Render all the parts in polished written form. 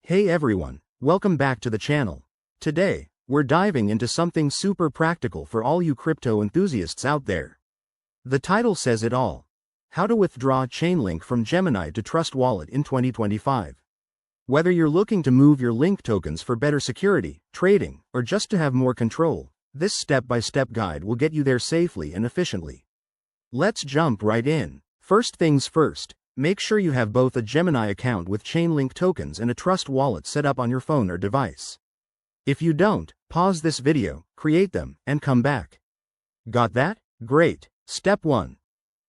Hey everyone, welcome back to the channel. Today, we're diving into something super practical for all you crypto enthusiasts out there. The title says it all. How to withdraw Chainlink from Gemini to Trust Wallet in 2025. Whether you're looking to move your Link tokens for better security, trading, or just to have more control, this step-by-step guide will get you there safely and efficiently. Let's jump right in. First things first. Make sure you have both a Gemini account with Chainlink tokens and a Trust Wallet set up on your phone or device. If you don't, pause this video, create them, and come back. Got that? Great. Step 1.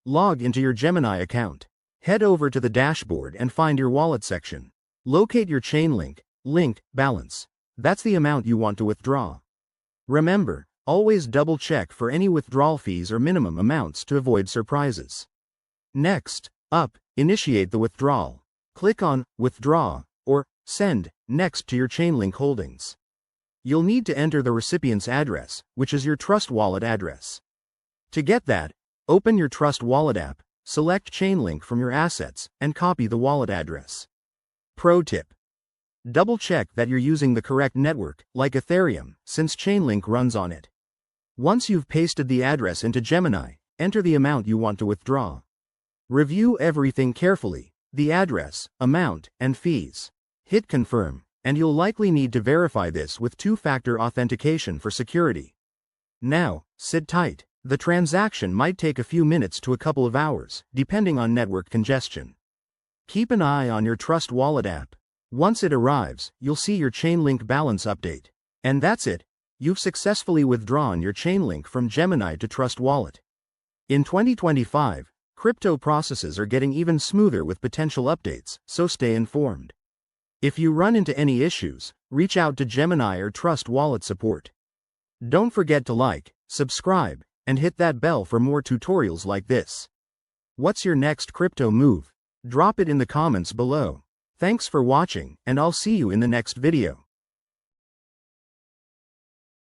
Log into your Gemini account. Head over to the dashboard and find your wallet section. Locate your Chainlink link balance. That's the amount you want to withdraw. Remember, always double-check for any withdrawal fees or minimum amounts to avoid surprises. Next, initiate the withdrawal. Click on Withdraw or Send next to your Chainlink holdings. You'll need to enter the recipient's address, which is your Trust Wallet address. To get that, open your Trust Wallet app, select Chainlink from your assets, and copy the wallet address. Pro tip: double-check that you're using the correct network, like Ethereum, since Chainlink runs on it. Once you've pasted the address into Gemini, enter the amount you want to withdraw. Review everything carefully, the address, amount, and fees. Hit confirm, and you'll likely need to verify this with two-factor authentication for security. Now, sit tight. The transaction might take a few minutes to a couple of hours, depending on network congestion. Keep an eye on your Trust Wallet app. Once it arrives, you'll see your Chainlink balance update. And that's it. You've successfully withdrawn your Chainlink from Gemini to Trust Wallet. In 2025, crypto processes are getting even smoother with potential updates, so stay informed. If you run into any issues, reach out to Gemini or Trust Wallet support. Don't forget to like, subscribe, and hit that bell for more tutorials like this. What's your next crypto move? Drop it in the comments below. Thanks for watching, and I'll see you in the next video.